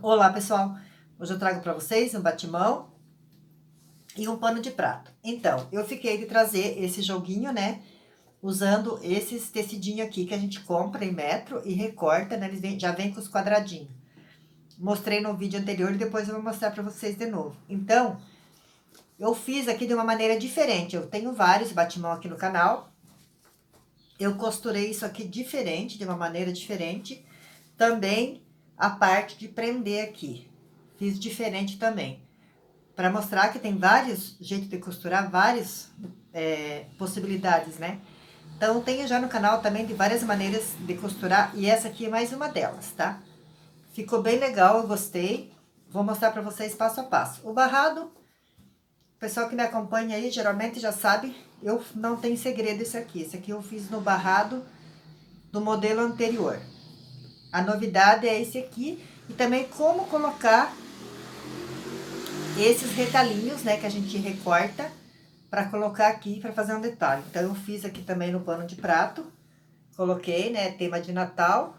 Olá, pessoal! Hoje eu trago para vocês um batimão e um pano de prato. Então, eu fiquei de trazer esse joguinho, né? Usando esses tecidinhos aqui que a gente compra em metro e recorta, né? Já vem com os quadradinhos. Mostrei no vídeo anterior e depois eu vou mostrar para vocês de novo. Então, eu fiz aqui de uma maneira diferente. Eu tenho vários batimão aqui no canal. Eu costurei isso aqui diferente, de uma maneira diferente. Também a parte de prender aqui. Fiz diferente também. Para mostrar que tem vários jeitos de costurar, várias possibilidades, né? Então, tenho já no canal também de várias maneiras de costurar, e essa aqui é mais uma delas, tá? Ficou bem legal, eu gostei. Vou mostrar para vocês passo a passo. O barrado, o pessoal que me acompanha aí, geralmente já sabe, eu não tenho segredo esse aqui. Esse aqui eu fiz no barrado do modelo anterior. A novidade é esse aqui, e também como colocar esses retalhinhos, né, que a gente recorta para colocar aqui para fazer um detalhe. Então, eu fiz aqui também no pano de prato, coloquei, né, tema de Natal,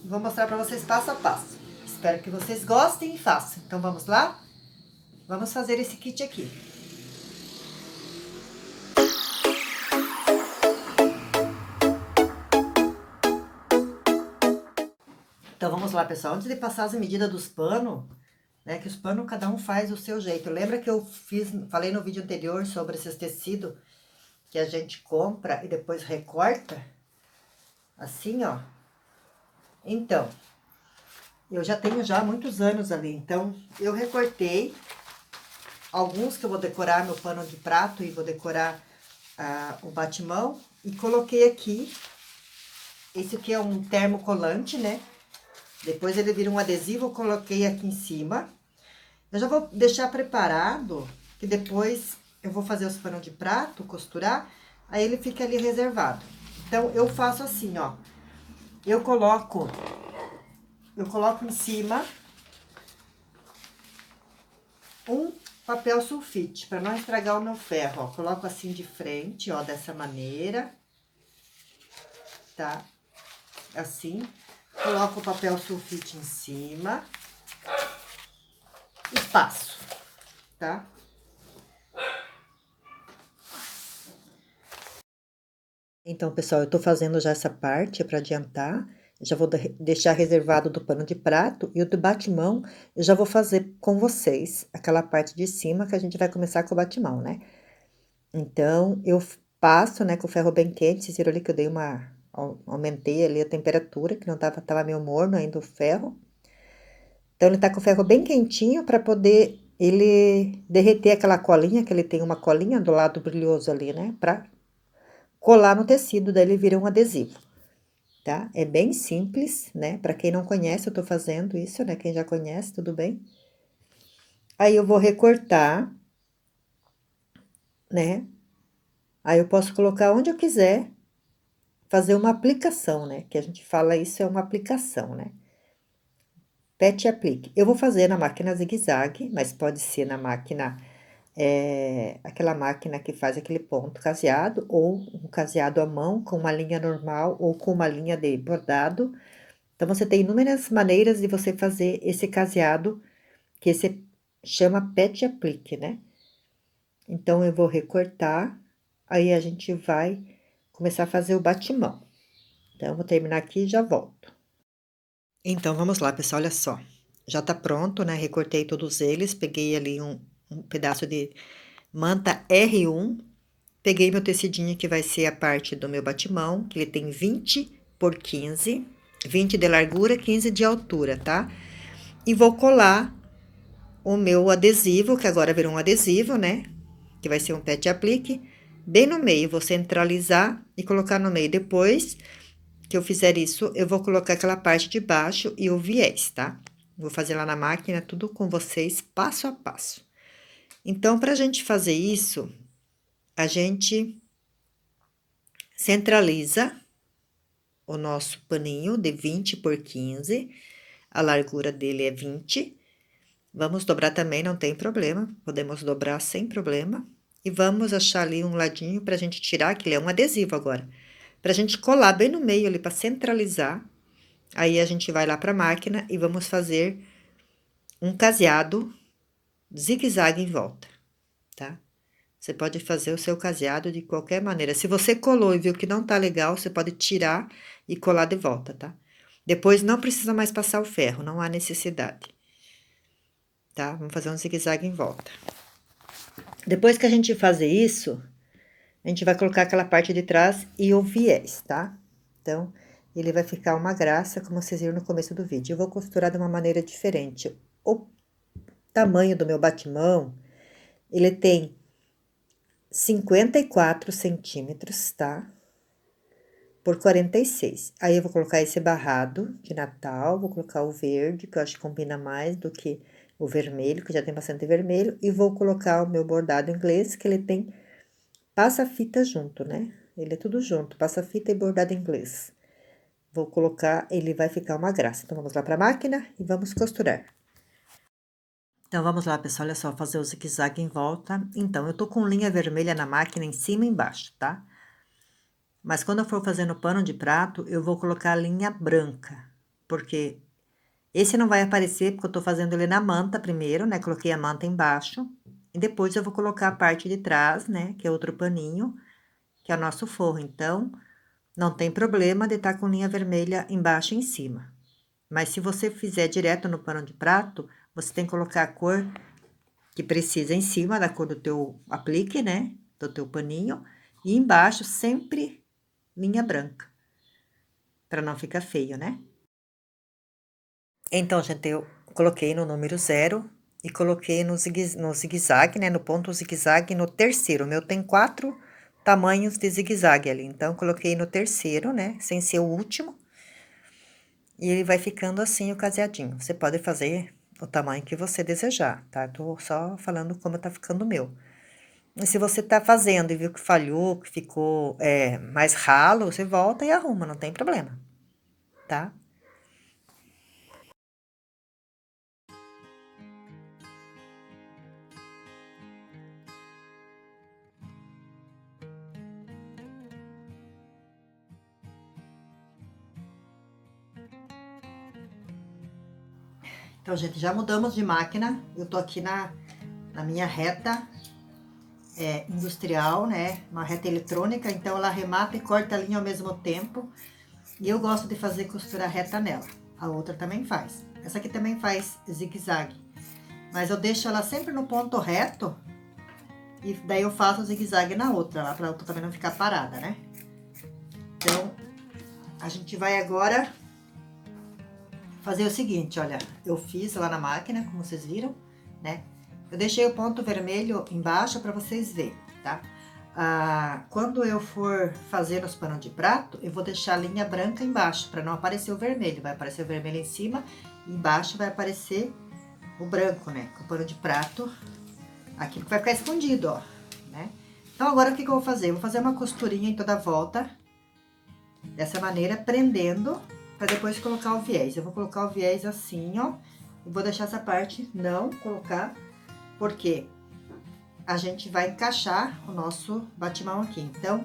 e vou mostrar para vocês passo a passo. Espero que vocês gostem e façam. Então, vamos lá? Vamos fazer esse kit aqui. Então, vamos lá, pessoal. Antes de passar as medidas dos panos, né, que os panos cada um faz o seu jeito. Lembra que eu falei no vídeo anterior sobre esses tecidos que a gente compra e depois recorta? Assim, ó. Então, eu já tenho já muitos anos ali, então eu recortei alguns que eu vou decorar meu pano de prato e vou decorar o batimão, e coloquei aqui. Esse aqui é um termocolante, né? Depois ele vira um adesivo, eu coloquei aqui em cima. Eu já vou deixar preparado, que depois eu vou fazer os panos de prato, costurar, aí ele fica ali reservado. Então, eu faço assim, ó. Eu coloco em cima um papel sulfite, para não estragar o meu ferro, ó. Coloco assim de frente, ó, dessa maneira, tá? Assim. Coloco o papel sulfite em cima e passo, tá? Então, pessoal, eu tô fazendo já essa parte para adiantar. Já vou deixar reservado do pano de prato, e o do batimão eu já vou fazer com vocês aquela parte de cima que a gente vai começar com o batimão, né? Então, eu passo, né, com o ferro bem quente. Vocês viram ali que eu dei aumentei ali a temperatura, que não tava meio morno ainda o ferro. Então, ele tá com o ferro bem quentinho para poder ele derreter aquela colinha, que ele tem uma colinha do lado brilhoso ali, né, pra colar no tecido, daí ele vira um adesivo, tá? É bem simples, né? Para quem não conhece, eu tô fazendo isso, né? Quem já conhece, tudo bem. Aí eu vou recortar, né? Aí eu posso colocar onde eu quiser, fazer uma aplicação, né? Que a gente fala isso é uma aplicação, né? Pet aplique. Eu vou fazer na máquina zigue-zague, mas pode ser na máquina, aquela máquina que faz aquele ponto caseado, ou um caseado à mão com uma linha normal ou com uma linha de bordado. Então, você tem inúmeras maneiras de você fazer esse caseado, que esse chama pet aplique, né? Então, eu vou recortar, aí a gente vai começar a fazer o batimão. Então, eu vou terminar aqui e já volto. Então, vamos lá, pessoal, olha só. Já tá pronto, né? Recortei todos eles, peguei ali um pedaço de manta R1, peguei meu tecidinho que vai ser a parte do meu batimão, que ele tem 20 por 15, 20 de largura, 15 de altura, tá? E vou colar o meu adesivo, que agora virou um adesivo, né? Que vai ser um pet aplique, bem no meio. Vou centralizar e colocar no meio. Depois que eu fizer isso, eu vou colocar aquela parte de baixo e o viés, tá? Vou fazer lá na máquina, tudo com vocês, passo a passo. Então, pra gente fazer isso, a gente centraliza o nosso paninho de 20 por 15, a largura dele é 20. Vamos dobrar também, não tem problema, podemos dobrar sem problema. E vamos achar ali um ladinho pra gente tirar, que ele é um adesivo agora. Pra gente colar bem no meio ali, pra centralizar. Aí a gente vai lá pra máquina e vamos fazer um caseado zigue-zague em volta, tá? Você pode fazer o seu caseado de qualquer maneira. Se você colou e viu que não tá legal, você pode tirar e colar de volta, tá? Depois não precisa mais passar o ferro, não há necessidade, tá? Vamos fazer um zigue-zague em volta. Depois que a gente fazer isso, a gente vai colocar aquela parte de trás e o viés, tá? Então, ele vai ficar uma graça, como vocês viram no começo do vídeo. Eu vou costurar de uma maneira diferente. O tamanho do meu batimão, ele tem 54 centímetros, tá? Por 46. Aí, eu vou colocar esse barrado de Natal, vou colocar o verde, que eu acho que combina mais do que o vermelho, que já tem bastante vermelho, e vou colocar o meu bordado inglês, que ele tem passa-fita junto, né? Ele é tudo junto, passa-fita e bordado inglês. Vou colocar, ele vai ficar uma graça. Então, vamos lá pra máquina e vamos costurar. Então, vamos lá, pessoal, olha só, fazer o zigue-zague em volta. Então, eu tô com linha vermelha na máquina em cima e embaixo, tá? Mas quando eu for fazer no pano de prato, eu vou colocar a linha branca, porque esse não vai aparecer, porque eu tô fazendo ele na manta primeiro, né? Coloquei a manta embaixo, e depois eu vou colocar a parte de trás, né? Que é outro paninho, que é o nosso forro. Então, não tem problema de estar com linha vermelha embaixo e em cima. Mas se você fizer direto no pano de prato, você tem que colocar a cor que precisa em cima da cor do teu aplique, né? Do teu paninho. E embaixo sempre linha branca, para não ficar feio, né? Então, gente, eu coloquei no número 0 e coloquei no zigue-zague, né? No ponto zigue-zague no terceiro. O meu tem 4 tamanhos de zigue-zague ali. Então, coloquei no terceiro, né? Sem ser o último. E ele vai ficando assim o caseadinho. Você pode fazer o tamanho que você desejar, tá? Tô só falando como tá ficando o meu. E se você tá fazendo e viu que falhou, que ficou mais ralo, você volta e arruma, não tem problema, tá? Então, gente, já mudamos de máquina. Eu tô aqui na minha reta industrial, né? Uma reta eletrônica, então ela remata e corta a linha ao mesmo tempo. E eu gosto de fazer costura reta nela. A outra também faz. Essa aqui também faz zigue-zague. Mas eu deixo ela sempre no ponto reto. E daí eu faço o zigue-zague na outra, lá pra outra também não ficar parada, né? Então, a gente vai agora fazer o seguinte, olha. Eu fiz lá na máquina, como vocês viram, né? Eu deixei o ponto vermelho embaixo pra vocês verem, tá? Quando eu for fazer os panos de prato, eu vou deixar a linha branca embaixo, pra não aparecer o vermelho. Vai aparecer o vermelho em cima e embaixo vai aparecer o branco, né? Com o pano de prato, aqui vai ficar escondido, ó, né? Então, agora o que que eu vou fazer? Eu vou fazer uma costurinha em toda a volta, dessa maneira, prendendo, pra depois colocar o viés. Eu vou colocar o viés assim, ó, e vou deixar essa parte não colocar, porque a gente vai encaixar o nosso batimão aqui. Então,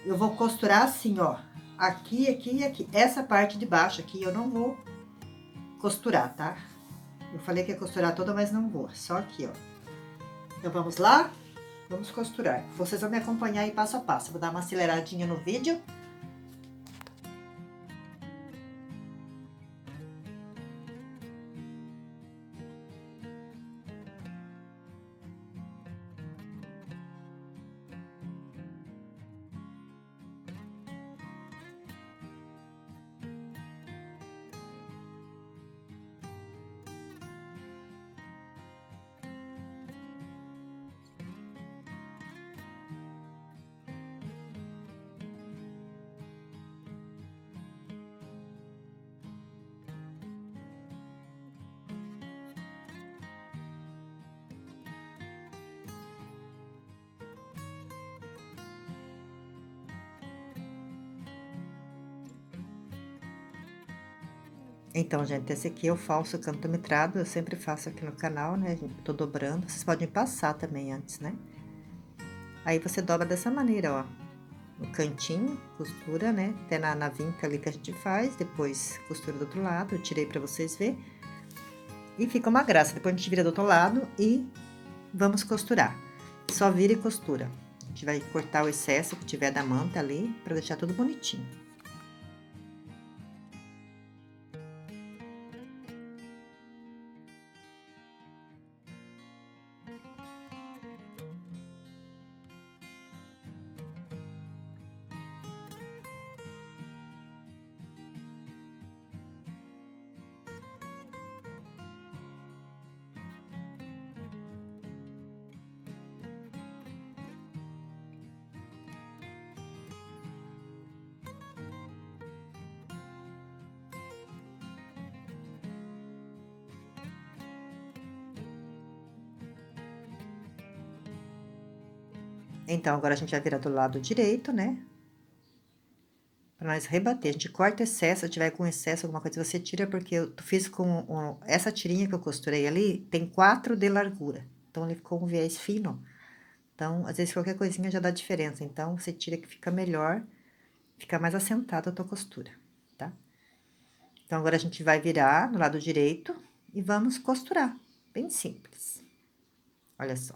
eu vou costurar assim, ó, aqui, aqui e aqui. Essa parte de baixo aqui eu não vou costurar, tá? Eu falei que ia costurar toda, mas não vou, só aqui, ó. Então, vamos lá? Vamos costurar. Vocês vão me acompanhar aí passo a passo. Vou dar uma aceleradinha no vídeo. Então, gente, esse aqui é o falso cantometrado, eu sempre faço aqui no canal, né? Tô dobrando, vocês podem passar também antes, né? Aí, você dobra dessa maneira, ó. no cantinho, costura, né? Até na vinca ali que a gente faz, depois costura do outro lado, eu tirei pra vocês verem. E fica uma graça, depois a gente vira do outro lado e vamos costurar. Só vira e costura. A gente vai cortar o excesso que tiver da manta ali, pra deixar tudo bonitinho. Então, agora a gente vai virar do lado direito, né? Pra nós rebater. A gente corta excesso, se tiver com excesso, alguma coisa, você tira, porque eu fiz com essa tirinha que eu costurei ali, tem 4 de largura. Então, ele ficou um viés fino. Então, às vezes, qualquer coisinha já dá diferença. Então, você tira que fica melhor, fica mais assentada a tua costura, tá? Então, agora a gente vai virar no lado direito e vamos costurar. Bem simples. Olha só.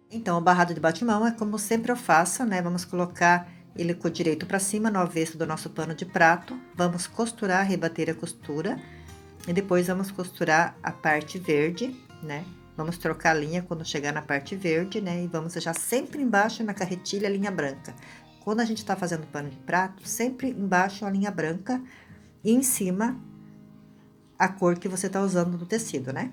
Então, o barrado de batimão é como sempre eu faço, né? Vamos colocar ele com o direito para cima, no avesso do nosso pano de prato. Vamos costurar, rebater a costura. E depois vamos costurar a parte verde, né? Vamos trocar a linha quando chegar na parte verde, né? E vamos deixar sempre embaixo na carretilha a linha branca. Quando a gente tá fazendo pano de prato, sempre embaixo a linha branca e em cima a cor que você tá usando do tecido, né?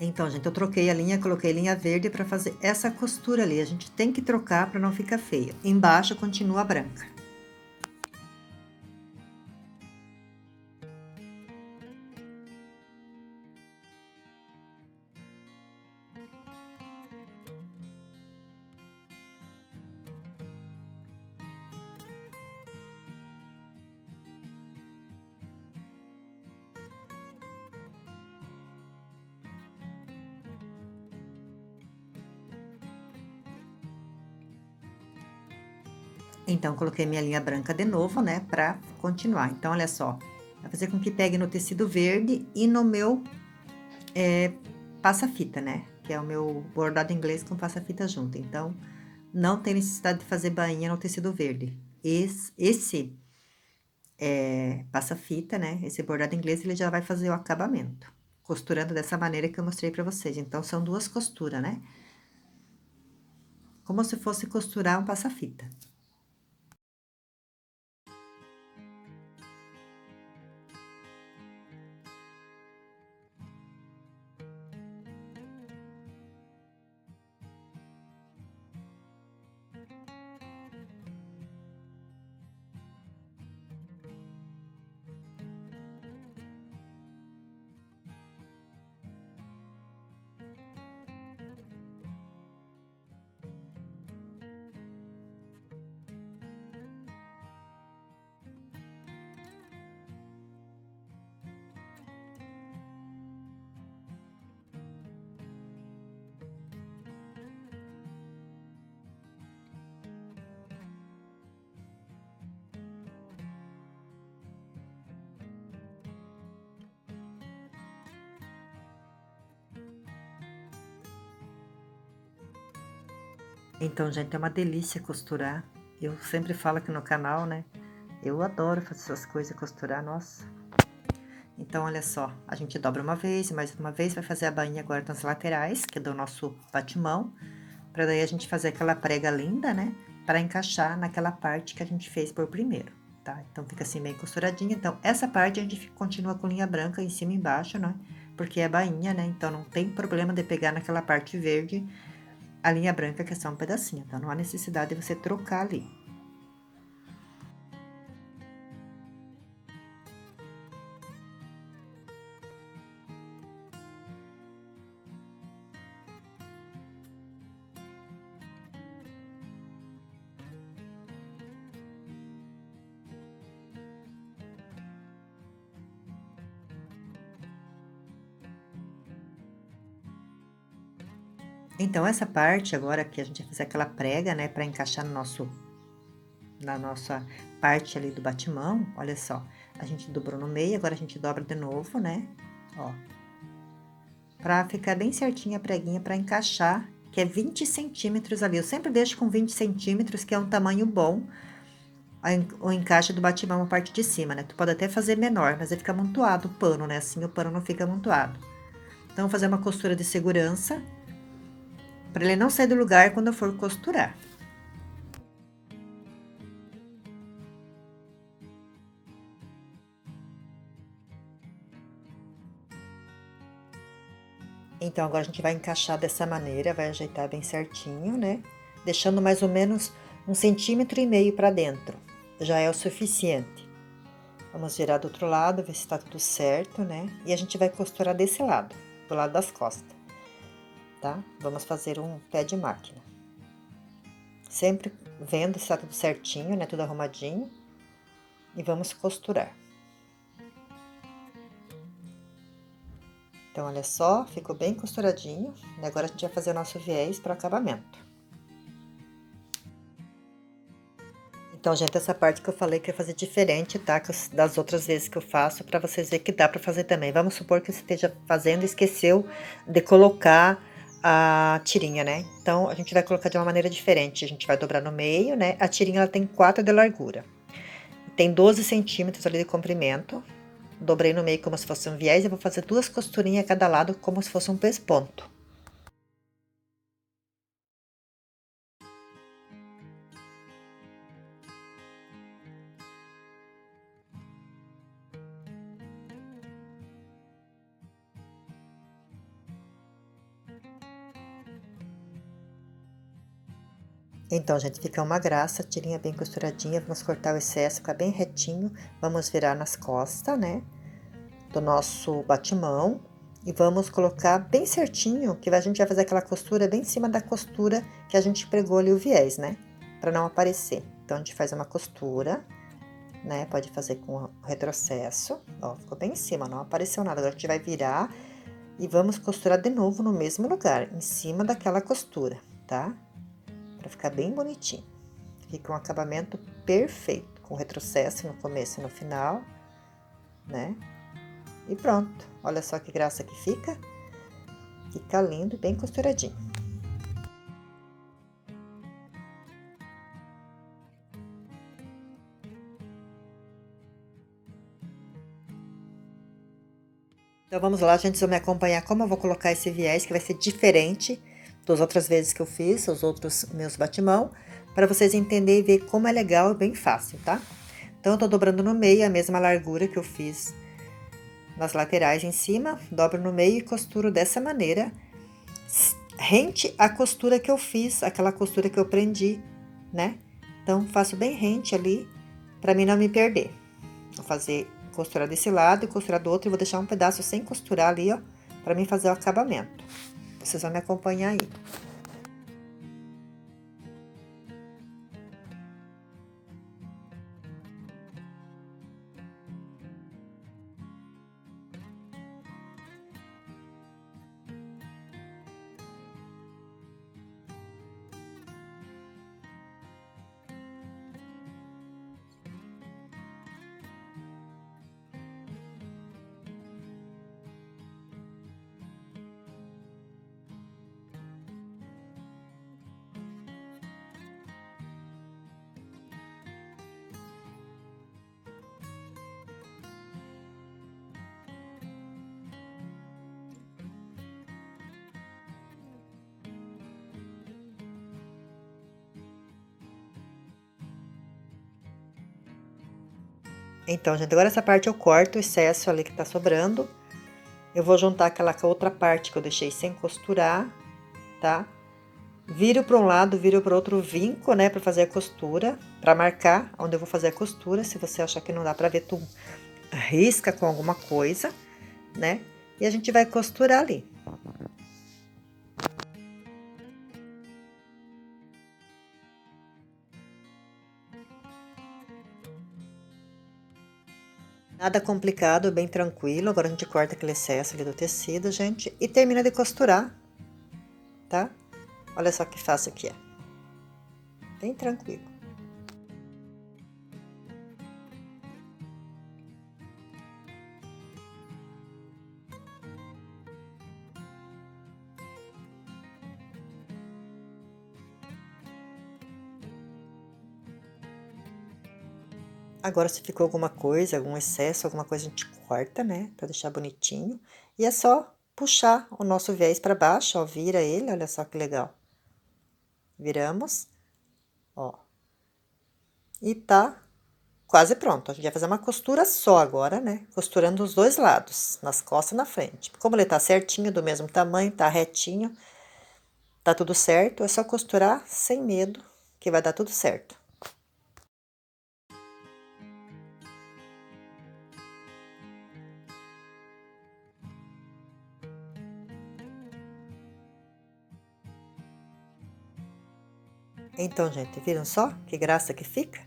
Então, gente, eu troquei a linha, coloquei linha verde para fazer essa costura ali. A gente tem que trocar para não ficar feia. Embaixo continua branca. Então, coloquei minha linha branca de novo, né, pra continuar. Então, olha só, vai fazer com que pegue no tecido verde e no meu passa-fita, né? Que é o meu bordado inglês com passa-fita junto. Então, não tem necessidade de fazer bainha no tecido verde. Esse passa-fita, né? Esse bordado inglês, ele já vai fazer o acabamento. Costurando dessa maneira que eu mostrei pra vocês. Então, são duas costuras, né? Como se fosse costurar um passa-fita. Então, gente, é uma delícia costurar. Eu sempre falo aqui no canal, né? Eu adoro fazer essas coisas, costurar, nossa. Então, olha só, a gente dobra uma vez, e mais uma vez, vai fazer a bainha agora nas laterais, que é do nosso batimão, pra daí a gente fazer aquela prega linda, né? Pra encaixar naquela parte que a gente fez por primeiro, tá? Então, fica assim bem costuradinha. Então, essa parte a gente continua com linha branca em cima e embaixo, né? Porque é bainha, né? Então, não tem problema de pegar naquela parte verde a linha branca, que é só um pedacinho, então não há necessidade de você trocar ali. Então, essa parte agora que a gente vai fazer aquela prega, né, pra encaixar no na nossa parte ali do batimão, olha só, a gente dobrou no meio, agora a gente dobra de novo, né, ó. Pra ficar bem certinha a preguinha pra encaixar, que é 20 centímetros ali. Eu sempre deixo com 20 centímetros, que é um tamanho bom, o encaixe do batimão, a parte de cima, né. Tu pode até fazer menor, mas aí fica amontoado o pano, né, assim o pano não fica amontoado. Então, vou fazer uma costura de segurança, para ele não sair do lugar quando eu for costurar. Então, agora a gente vai encaixar dessa maneira, vai ajeitar bem certinho, né? Deixando mais ou menos 1,5 cm para dentro. Já é o suficiente. Vamos virar do outro lado, ver se tá tudo certo, né? E a gente vai costurar desse lado, do lado das costas, tá? Vamos fazer um pé de máquina. Sempre vendo se tá tudo certinho, né? Tudo arrumadinho. E vamos costurar. Então, olha só, ficou bem costuradinho. E agora a gente vai fazer o nosso viés para o acabamento. Então, gente, essa parte que eu falei que ia fazer diferente, tá? Das outras vezes que eu faço, para vocês verem que dá para fazer também. Vamos supor que você esteja fazendo e esqueceu de colocar a tirinha, né? Então, a gente vai colocar de uma maneira diferente. A gente vai dobrar no meio, né? A tirinha, ela tem 4 de largura. Tem 12 centímetros ali de comprimento. Dobrei no meio como se fosse um viés e vou fazer 2 costurinhas a cada lado como se fosse um pesponto. Então, gente, fica uma graça, tirinha bem costuradinha, vamos cortar o excesso, ficar bem retinho, vamos virar nas costas, né, do nosso batimão, e vamos colocar bem certinho, que a gente vai fazer aquela costura bem em cima da costura que a gente pregou ali o viés, né, pra não aparecer. Então, a gente faz uma costura, né, pode fazer com o retrocesso, ó, ficou bem em cima, não apareceu nada. Agora, a gente vai virar e vamos costurar de novo no mesmo lugar, em cima daquela costura, tá? Pra ficar bem bonitinho. Fica um acabamento perfeito, com retrocesso no começo e no final, né? E pronto. Olha só que graça que fica. Fica lindo e bem costuradinho. Então vamos lá, gente, vocês vão me acompanhar como eu vou colocar esse viés, que vai ser diferente das outras vezes que eu fiz, os outros meus batimão, para vocês entenderem e ver como é legal e bem fácil, tá? Então eu tô dobrando no meio a mesma largura que eu fiz nas laterais em cima, dobro no meio e costuro dessa maneira, rente a costura que eu fiz, aquela costura que eu prendi, né? Então faço bem rente ali, para mim não me perder. Vou fazer costurar desse lado e costurar do outro e vou deixar um pedaço sem costurar ali, ó, para mim fazer o acabamento. Vocês vão me acompanhar aí. Então, gente, agora essa parte eu corto o excesso ali que tá sobrando. Eu vou juntar aquela com a outra parte que eu deixei sem costurar, tá? Viro para um lado, viro para outro, vinco, né, para fazer a costura, para marcar onde eu vou fazer a costura. Se você achar que não dá para ver, tu risca com alguma coisa, né? E a gente vai costurar ali. Nada complicado, bem tranquilo. Agora a gente corta aquele excesso ali do tecido, gente, e termina de costurar, tá? Olha só que fácil que é. Bem tranquilo. Agora, se ficou alguma coisa, algum excesso, alguma coisa, a gente corta, né? Pra deixar bonitinho. E é só puxar o nosso viés pra baixo, ó, vira ele, olha só que legal. Viramos, ó. E tá quase pronto. A gente vai fazer uma costura só agora, né? Costurando os dois lados, nas costas e na frente. Como ele tá certinho, do mesmo tamanho, tá retinho, tá tudo certo, é só costurar sem medo, que vai dar tudo certo. Então, gente, viram só que graça que fica?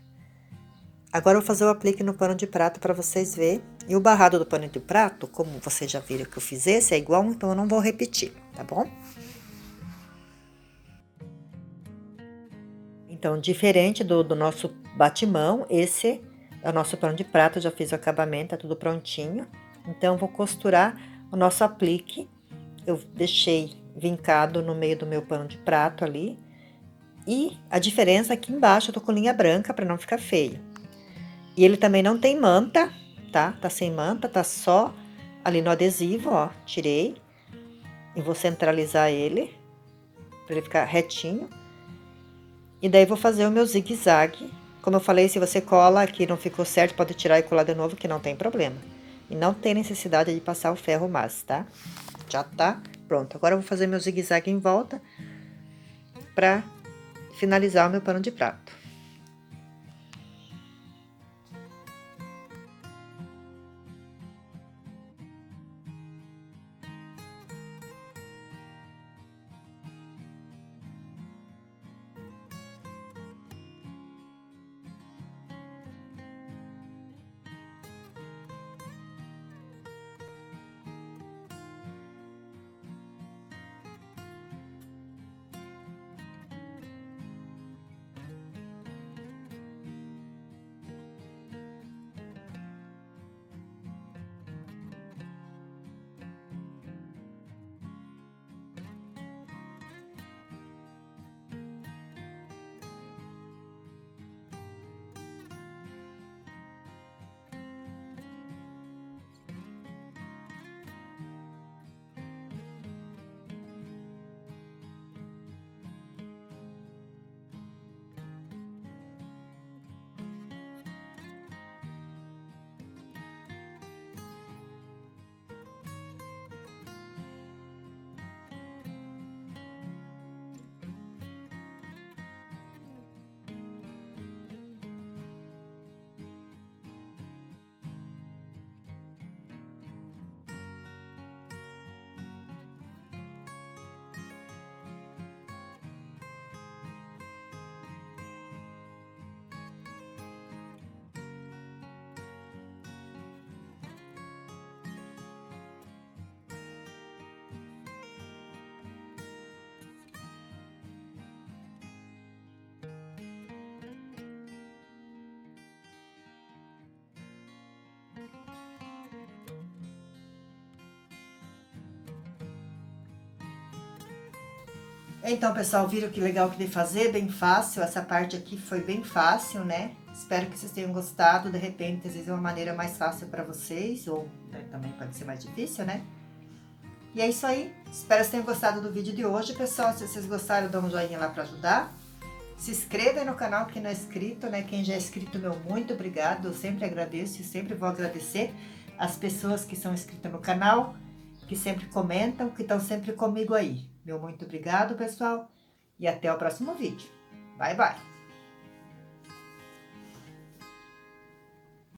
Agora eu vou fazer o aplique no pano de prato para vocês verem. E o barrado do pano de prato, como vocês já viram que eu fiz esse, é igual, então eu não vou repetir, tá bom? Então, diferente do nosso batimão, esse é o nosso pano de prato, já fiz o acabamento, tá tudo prontinho. Então, eu vou costurar o nosso aplique. Eu deixei vincado no meio do meu pano de prato ali. E a diferença aqui embaixo eu tô com linha branca para não ficar feio. E ele também não tem manta, tá? Tá sem manta, tá só ali no adesivo, ó. Tirei e vou centralizar ele para ele ficar retinho. E daí vou fazer o meu zigue-zague. Como eu falei, se você cola aqui não ficou certo, pode tirar e colar de novo, que não tem problema. E não tem necessidade de passar o ferro mas, tá? Já tá pronto. Agora eu vou fazer meu zigue-zague em volta para finalizar o meu pano de prato. Então, pessoal, viram que legal que de fazer? Bem fácil. Essa parte aqui foi bem fácil, né? Espero que vocês tenham gostado. De repente, às vezes é uma maneira mais fácil para vocês, ou né, também pode ser mais difícil, né? E é isso aí. Espero que vocês tenham gostado do vídeo de hoje, pessoal. Se vocês gostaram, dá um joinha lá para ajudar. Se inscreva aí no canal quem não é inscrito, né? Quem já é inscrito, meu muito obrigado. Eu sempre agradeço e sempre vou agradecer as pessoas que são inscritas no canal, que sempre comentam, que estão sempre comigo aí. Meu muito obrigado, pessoal. E até o próximo vídeo. Bye, bye.